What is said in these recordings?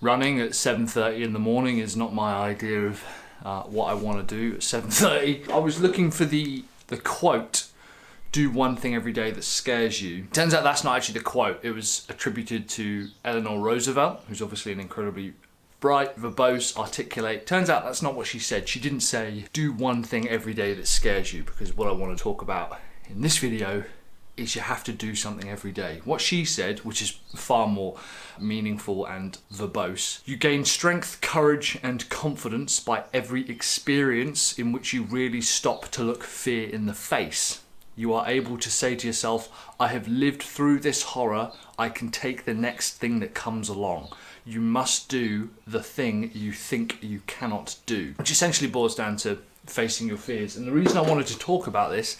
Running at 7:30 in the morning is not my idea of what I want to do at 7:30. I was looking for the quote, "Do one thing every day that scares you." Turns out that's not actually the quote. It was attributed to Eleanor Roosevelt, who's obviously an incredibly bright, verbose, articulate. Turns out that's not what she said. She didn't say, "Do one thing every day that scares you," because what I want to talk about in this video is you have to do something every day. What she said, which is far more meaningful and verbose: you gain strength, courage, and confidence by every experience in which you really stop to look fear in the face. You are able to say to yourself, "I have lived through this horror, I can take the next thing that comes along." You must do the thing you think you cannot do, which essentially boils down to facing your fears. And the reason I wanted to talk about this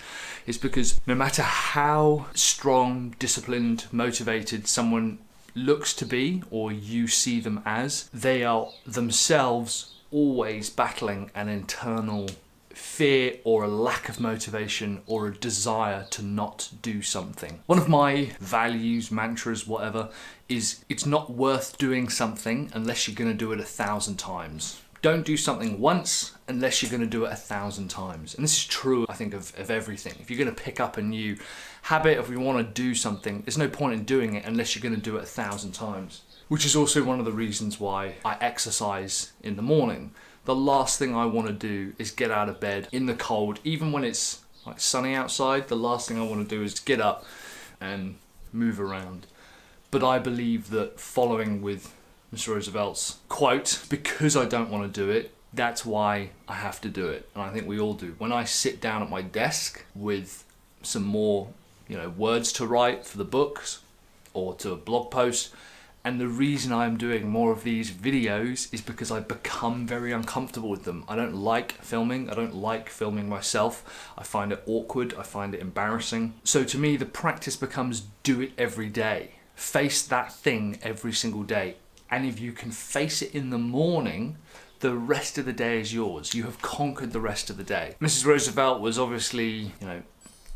is because no matter how strong, disciplined, motivated someone looks to be, or you see them as, they are themselves always battling an internal fear or a lack of motivation or a desire to not do something. One of my values, mantras, whatever, is it's not worth doing something unless you're going to do it 1,000 times. Don't do something once unless you're going to do it 1,000 times. And this is true, I think, of everything. If you're going to pick up a new habit, if you want to do something, there's no point in doing it unless you're going to do it 1,000 times. Which is also one of the reasons why I exercise in the morning. The last thing I want to do is get out of bed in the cold, even when it's like sunny outside. The last thing I want to do is get up and move around. But I believe that following with Miss Roosevelt's quote, because I don't want to do it, that's why I have to do it. And I think we all do. When I sit down at my desk with some more, words to write for the books or to a blog post, and the reason I'm doing more of these videos is because I become very uncomfortable with them. I don't like filming. I don't like filming myself. I find it awkward. I find it embarrassing. So to me, the practice becomes do it every day. Face that thing every single day. And if you can face it in the morning, the rest of the day is yours. You have conquered the rest of the day. Mrs. Roosevelt was obviously,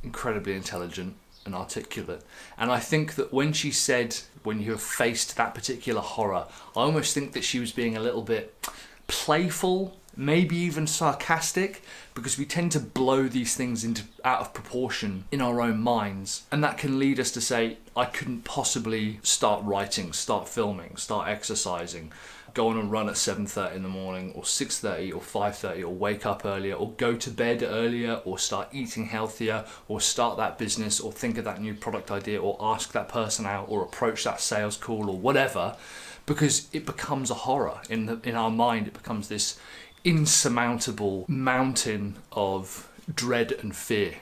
incredibly intelligent and articulate. And I think that when she said, when you have faced that particular horror, I almost think that she was being a little bit playful, maybe even sarcastic, because we tend to blow these things out of proportion in our own minds. And that can lead us to say, I couldn't possibly start writing, start filming, start exercising, go on a run at 7:30 in the morning or 6:30 or 5:30, or wake up earlier, or go to bed earlier, or start eating healthier, or start that business, or think of that new product idea, or ask that person out, or approach that sales call, or whatever, because it becomes a horror in our mind. It becomes this insurmountable mountain of dread and fear.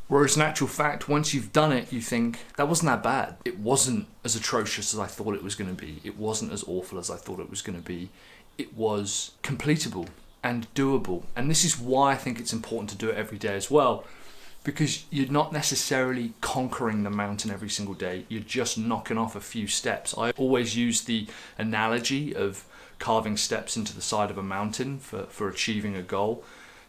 Whereas in actual fact, once you've done it, you think, that wasn't that bad. It wasn't as atrocious as I thought it was going to be. It wasn't as awful as I thought it was going to be. It was completable and doable. And this is why I think it's important to do it every day as well, because you're not necessarily conquering the mountain every single day. You're just knocking off a few steps. I always use the analogy of carving steps into the side of a mountain for achieving a goal.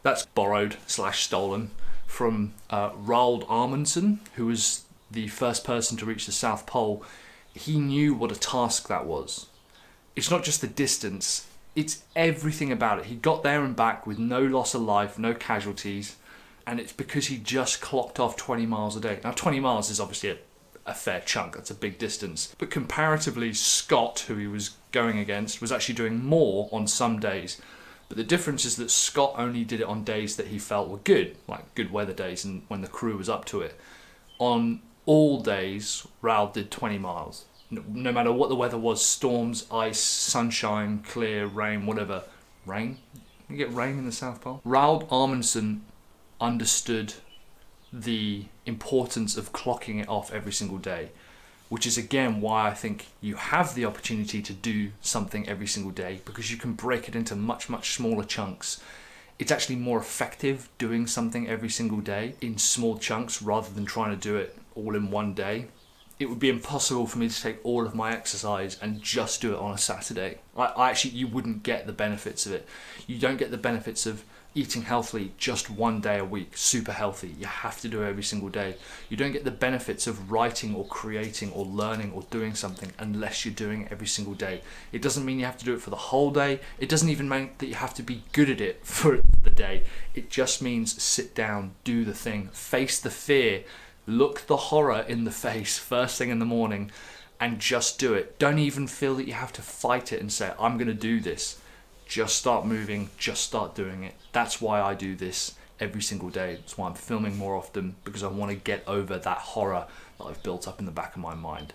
That's borrowed/stolen from Roald Amundsen, who was the first person to reach the South Pole. He knew what a task that was. It's not just the distance, it's everything about it. He got there and back with no loss of life, no casualties, and it's because he just clocked off 20 miles a day. Now 20 miles is obviously a fair chunk, that's a big distance. But comparatively, Scott, who he was going against, was actually doing more on some days. But the difference is that Scott only did it on days that he felt were good, like good weather days and when the crew was up to it. On all days, Raoul did 20 miles. No matter what the weather was, storms, ice, sunshine, clear, rain, whatever. Rain? You get rain in the South Pole? Raoul Amundsen understood the importance of clocking it off every single day, which is again why I think you have the opportunity to do something every single day, because you can break it into much, much smaller chunks. It's actually more effective doing something every single day in small chunks rather than trying to do it all in one day. it would be impossible for me to take all of my exercise and just do it on a Saturday. I actually, you wouldn't get the benefits of it. You don't get the benefits of eating healthily just one day a week, super healthy. You have to do it every single day. You don't get the benefits of writing or creating or learning or doing something unless you're doing it every single day. It doesn't mean you have to do it for the whole day. It doesn't even mean that you have to be good at it for the day. It just means sit down, do the thing, face the fear, look the horror in the face first thing in the morning, and just do it. Don't even feel that you have to fight it and say, I'm going to do this. Just start moving, just start doing it. That's why I do this every single day. That's why I'm filming more often, because I want to get over that horror that I've built up in the back of my mind.